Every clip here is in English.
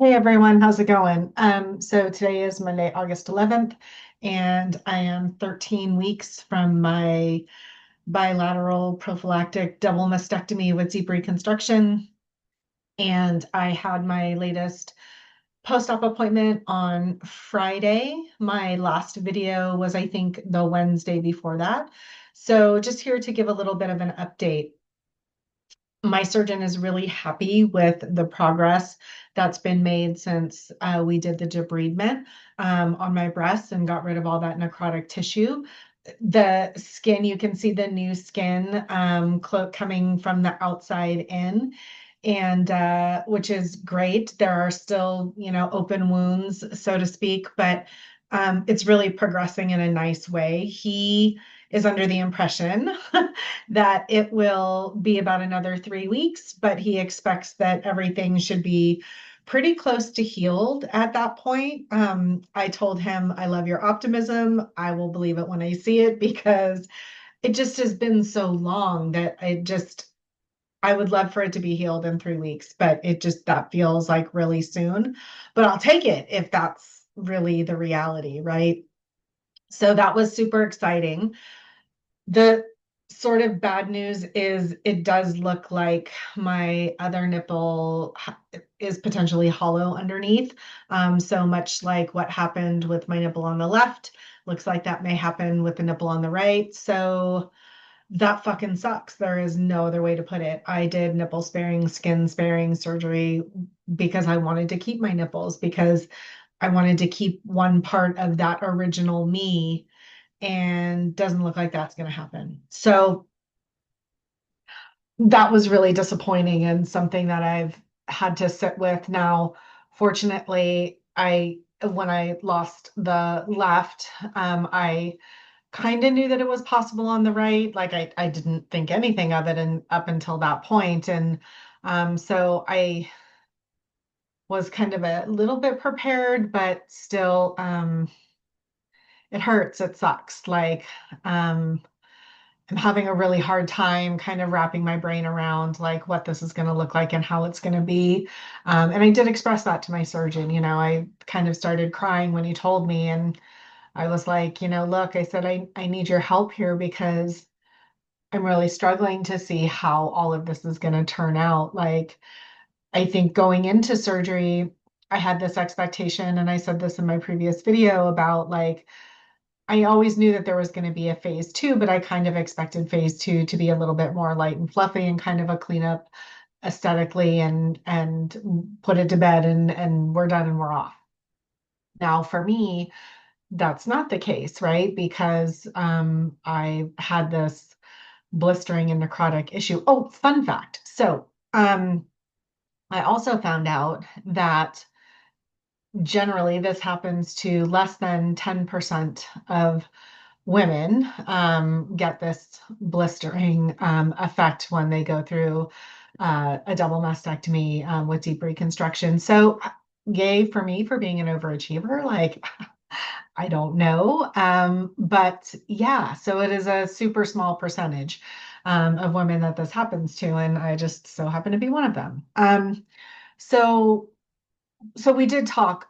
Hey everyone, how's it going? So today is Monday, August 11th, and I am 13 weeks from my bilateral prophylactic double mastectomy with deep reconstruction. And I had my latest post-op appointment on Friday. My last video was, I think, the Wednesday before that. So just here to give a little bit of an update. My surgeon is really happy with the progress that's been made since we did the debridement on my breast and got rid of all that necrotic tissue. The skin, you can see the new skin coming from the outside in, and which is great. There are still, open wounds, so to speak, but it's really progressing in a nice way. He is under the impression that it will be about another 3 weeks, but he expects that everything should be pretty close to healed at that point. I told him, I love your optimism. I will believe it when I see it because it just has been so long that I would love for it to be healed in 3 weeks, but that feels like really soon. But I'll take it if that's really the reality, right? So that was super exciting. The sort of bad news is it does look like my other nipple is potentially hollow underneath. So much like what happened with my nipple on the left, looks like that may happen with the nipple on the right. So that fucking sucks. There is no other way to put it. I did nipple sparing, skin sparing surgery because I wanted to keep my nipples, because I wanted to keep one part of that original me, and doesn't look like that's going to happen. So that was really disappointing and something that I've had to sit with now. Fortunately, when I lost the left, I kind of knew that it was possible on the right. Like I didn't think anything of it and up until that point. And so I was kind of a little bit prepared, but still, it hurts. It sucks. Like, um, I'm having a really hard time kind of wrapping my brain around like what this is going to look like and how it's going to be. And I did express that to my surgeon. I kind of started crying when he told me, and I was like, look, I said, I need your help here because I'm really struggling to see how all of this is going to turn out. Like, I think going into surgery, I had this expectation, and I said this in my previous video about like, I always knew that there was going to be a phase two, but I kind of expected phase two to be a little bit more light and fluffy and kind of a cleanup aesthetically, and put it to bed, and we're done and we're off. Now for me, that's not the case, right? Because I had this blistering and necrotic issue. Oh, fun fact. So I also found out that generally this happens to less than 10% of women get this blistering effect when they go through a double mastectomy with deep reconstruction. So, yay for me for being an overachiever. Like, I don't know. But yeah, so it is a super small percentage of women that this happens to, and I just so happen to be one of them. So, so we did talk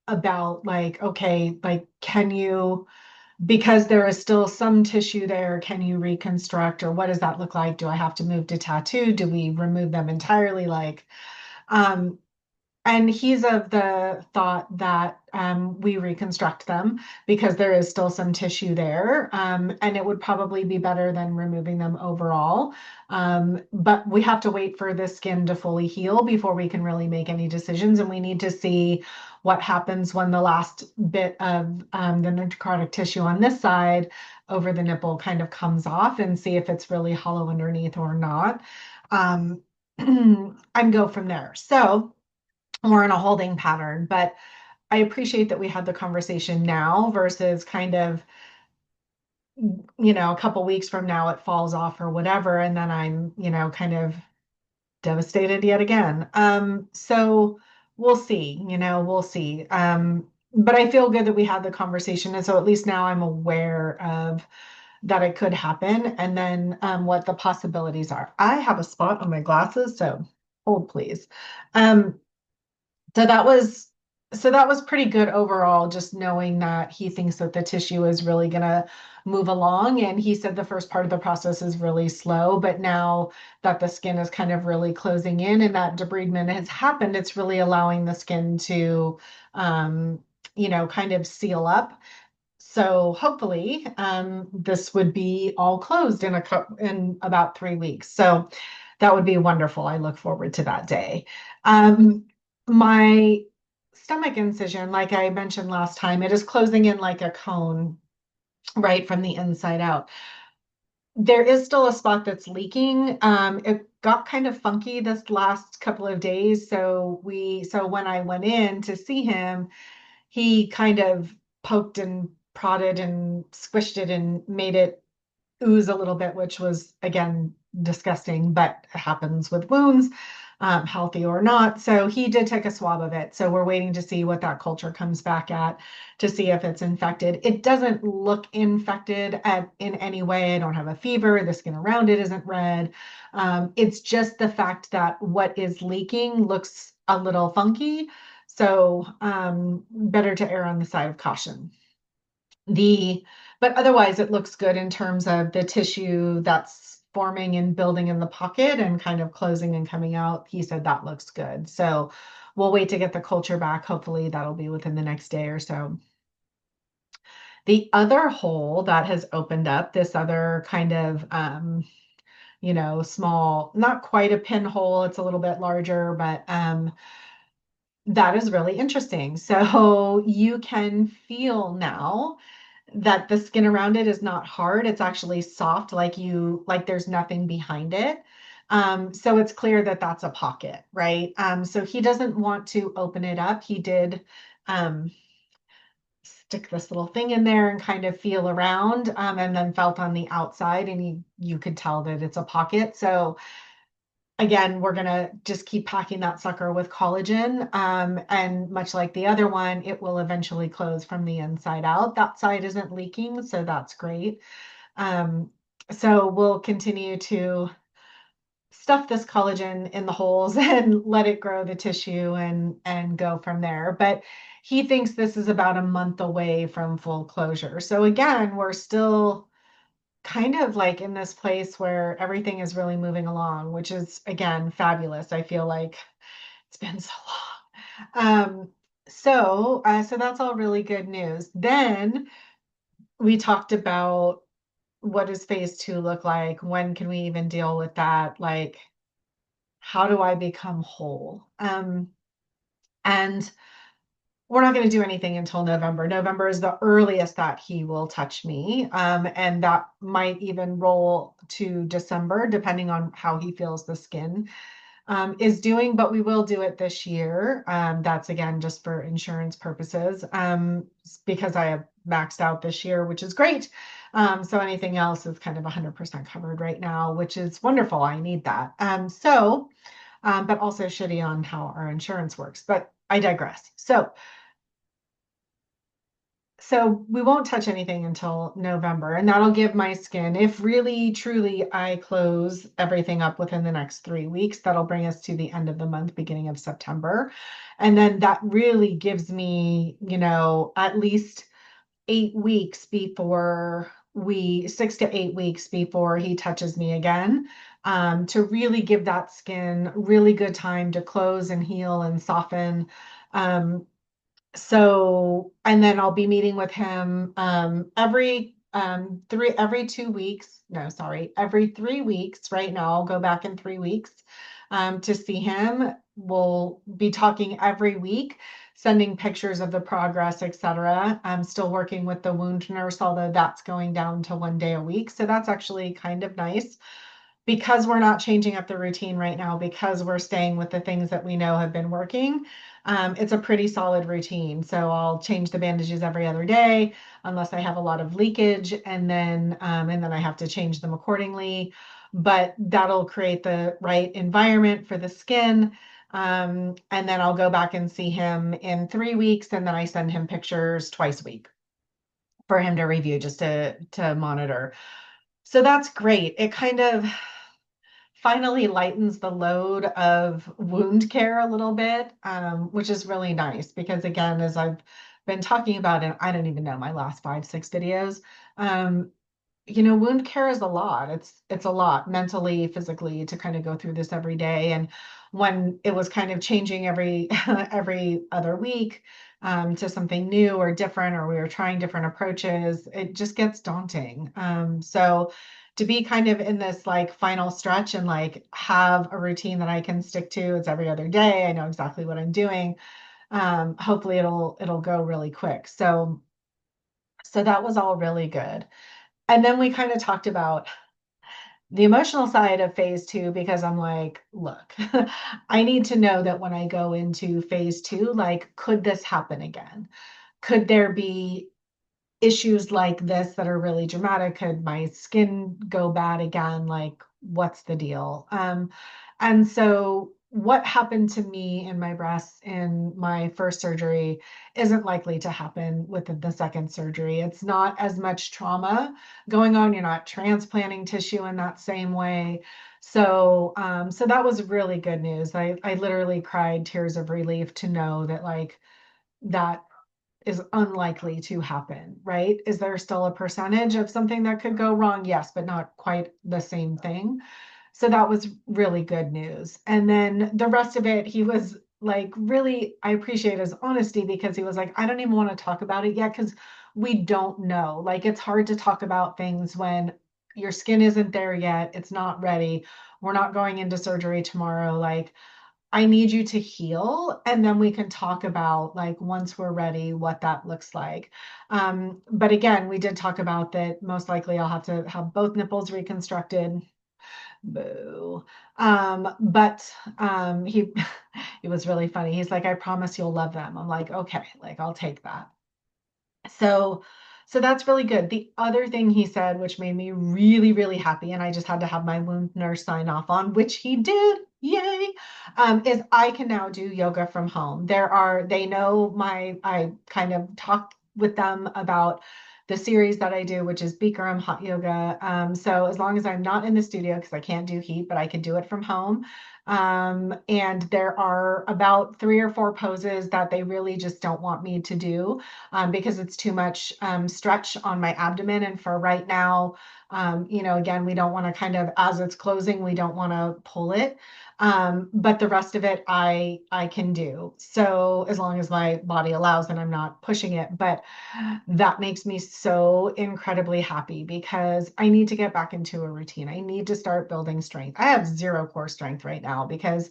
about like, okay, like, can you, because there is still some tissue there, can you reconstruct, or what does that look like? Do I have to move to tattoo? Do we remove them entirely? Like, um, and he's of the thought that we reconstruct them because there is still some tissue there, and it would probably be better than removing them overall. But we have to wait for the skin to fully heal before we can really make any decisions, and we need to see what happens when the last bit of the necrotic tissue on this side over the nipple kind of comes off, and see if it's really hollow underneath or not, um, and go from there. So we're in a holding pattern, but I appreciate that we had the conversation now versus kind of, a couple weeks from now it falls off or whatever, and then I'm, kind of devastated yet again. So we'll see, we'll see. But I feel good that we had the conversation, and so at least now I'm aware of that it could happen, and then what the possibilities are. I have a spot on my glasses, so hold please. Um, So that was so that was pretty good overall, just knowing that he thinks that the tissue is really gonna move along. And he said the first part of the process is really slow, but now that the skin is kind of really closing in and that debridement has happened, it's really allowing the skin to um, kind of seal up. So hopefully, this would be all closed in about 3 weeks. So that would be wonderful. I look forward to that day. My stomach incision, like I mentioned last time, it is closing in like a cone right from the inside out. There is still a spot that's leaking. It got kind of funky this last couple of days. So when I went in to see him, he kind of poked and prodded and squished it and made it ooze a little bit, which was again disgusting, but it happens with wounds, healthy or not. So he did take a swab of it. So we're waiting to see what that culture comes back at to see if it's infected. It doesn't look infected in any way. I don't have a fever. The skin around it isn't red. It's just the fact that what is leaking looks a little funky. So better to err on the side of caution. The but otherwise it looks good in terms of the tissue that's forming and building in the pocket and kind of closing and coming out. He said that looks good. So we'll wait to get the culture back. Hopefully that'll be within the next day or so. The other hole that has opened up, this other kind of small, not quite a pinhole, it's a little bit larger, but that is really interesting. So you can feel now that the skin around it is not hard. It's actually soft, like there's nothing behind it. So it's clear that that's a pocket, right? So he doesn't want to open it up. He did um, stick this little thing in there and kind of feel around, and then felt on the outside, and you could tell that it's a pocket. So again, we're gonna just keep packing that sucker with collagen. And much like the other one, it will eventually close from the inside out. That side isn't leaking, so that's great. Um, so we'll continue to stuff this collagen in the holes and let it grow the tissue and go from there. But he thinks this is about a month away from full closure. So again, we're still kind of like in this place where everything is really moving along, which is again fabulous. I feel like it's been so long. So that's all really good news. Then we talked about what does phase two look like? When can we even deal with that? Like, how do I become whole? And we're not going to do anything until November. November is the earliest that he will touch me. And that might even roll to December, depending on how he feels the skin is doing, but we will do it this year. That's again just for insurance purposes, because I have maxed out this year, which is great. So anything else is kind of 100% covered right now, which is wonderful. I need that. But also shitty on how our insurance works. But I digress. So we won't touch anything until November, and that'll give my skin, if really truly I close everything up within the next 3 weeks, that'll bring us to the end of the month, beginning of September. And then that really gives me, at least 8 weeks before 6 to 8 weeks before he touches me again, to really give that skin really good time to close and heal and soften. And then I'll be meeting with him every 2 weeks. No, sorry, every 3 weeks. Right now, I'll go back in 3 weeks to see him. We'll be talking every week, sending pictures of the progress, etc. I'm still working with the wound nurse, although that's going down to 1 day a week. So that's actually kind of nice because we're not changing up the routine right now, because we're staying with the things that we know have been working. It's a pretty solid routine. So I'll change the bandages every other day unless I have a lot of leakage, and then I have to change them accordingly. But that'll create the right environment for the skin. And then I'll go back and see him in 3 weeks, and then I send him pictures twice a week for him to review, just to monitor. So that's great. It kind of finally lightens the load of wound care a little bit, which is really nice because again, as I've been talking about, and I don't even know my last 5, 6 videos, um, wound care is a lot. It's a lot mentally, physically to kind of go through this every day. And when it was kind of changing every every other week to something new or different, or we were trying different approaches, it just gets daunting. So to be kind of in this like final stretch and like have a routine that I can stick to, it's every other day. I know exactly what I'm doing. Hopefully it'll go really quick. So that was all really good. And then we kind of talked about the emotional side of phase 2 because I'm like, look, I need to know that when I go into phase 2, like, could this happen again? Could there be issues like this that are really dramatic? Could my skin go bad again? Like, what's the deal? And so what happened to me in my breasts in my first surgery isn't likely to happen with the second surgery. It's not as much trauma going on. You're not transplanting tissue in that same way. So that was really good news. I literally cried tears of relief to know that like that is unlikely to happen, right? Is there still a percentage of something that could go wrong? Yes, but not quite the same thing. So that was really good news. And then the rest of it, he was like, really, I appreciate his honesty because he was like, I don't even want to talk about it yet because we don't know. Like, it's hard to talk about things when your skin isn't there yet. It's not ready. We're not going into surgery tomorrow. Like, I need you to heal, and then we can talk about like once we're ready, what that looks like. But again, we did talk about that most likely I'll have to have both nipples reconstructed. Boo. But he he was really funny. He's like, I promise you'll love them. I'm like, okay, like I'll take that. So, so that's really good. The other thing he said, which made me really, really happy, and I just had to have my wound nurse sign off on, which he did, yay, is I can now do yoga from home. They know I kind of talked with them about the series that I do, which is Bikram hot yoga. So as long as I'm not in the studio, because I can't do heat, but I can do it from home. And there are about 3 or 4 poses that they really just don't want me to do because it's too much stretch on my abdomen. And for right now, again, we don't want to kind of, as it's closing, we don't want to pull it. But the rest of it, I can do. So as long as my body allows and I'm not pushing it. But that makes me so incredibly happy because I need to get back into a routine. I need to start building strength. I have zero core strength right now because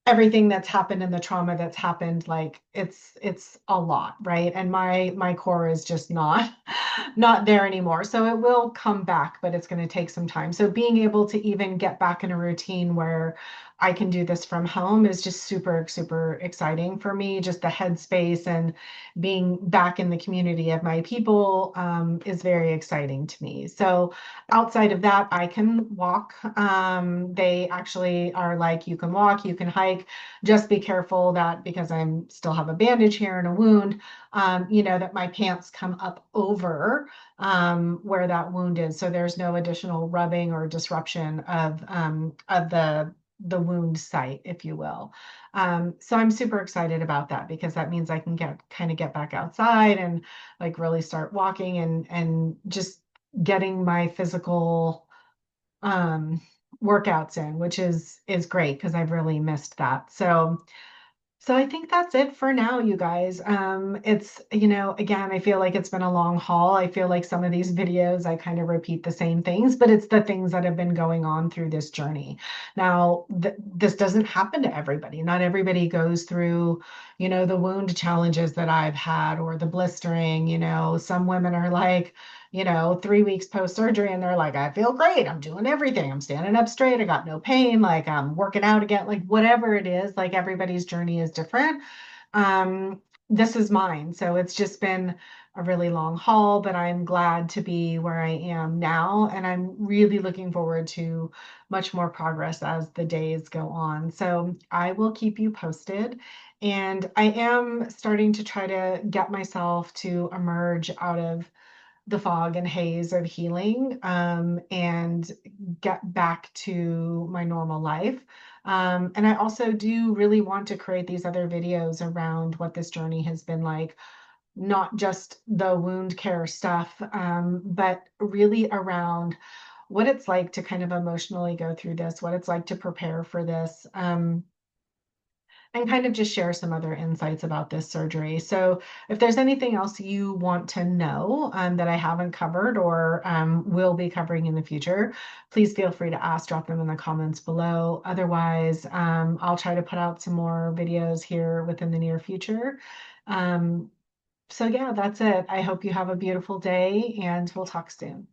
everything that's happened and the trauma that's happened, like it's a lot, right? And my core is just not not there anymore. So it will come back, but it's going to take some time. So being able to even get back in a routine where I can do this from home is just super, super exciting for me. Just the headspace and being back in the community of my people is very exciting to me. So outside of that, I can walk. They actually are like, you can walk, you can hike. Just be careful that because I'm still have a bandage here and a wound, that my pants come up over where that wound is. So there's no additional rubbing or disruption of the wound site, if you will. So I'm super excited about that because that means I can get back outside and like really start walking and just getting my physical um workouts in, which is great because I've really missed that. So I think that's it for now, you guys. Again, I feel like it's been a long haul. I feel like some of these videos, I kind of repeat the same things, but it's the things that have been going on through this journey. Now, this doesn't happen to everybody. Not everybody goes through, the wound challenges that I've had or the blistering. Some women are like, 3 weeks post-surgery and they're like, I feel great. I'm doing everything. I'm standing up straight. I got no pain. Like I'm working out again, like whatever it is, like everybody's journey is different. This is mine. So it's just been a really long haul, but I'm glad to be where I am now. And I'm really looking forward to much more progress as the days go on. So I will keep you posted. And I am starting to try to get myself to emerge out of the fog and haze of healing, and get back to my normal life. And I also do really want to create these other videos around what this journey has been like, not just the wound care stuff, but really around what it's like to kind of emotionally go through this, what it's like to prepare for this, and kind of just share some other insights about this surgery. So if there's anything else you want to know, that I haven't covered or will be covering in the future, please feel free to ask, drop them in the comments below. Otherwise, I'll try to put out some more videos here within the near future. So yeah, that's it. I hope you have a beautiful day and we'll talk soon.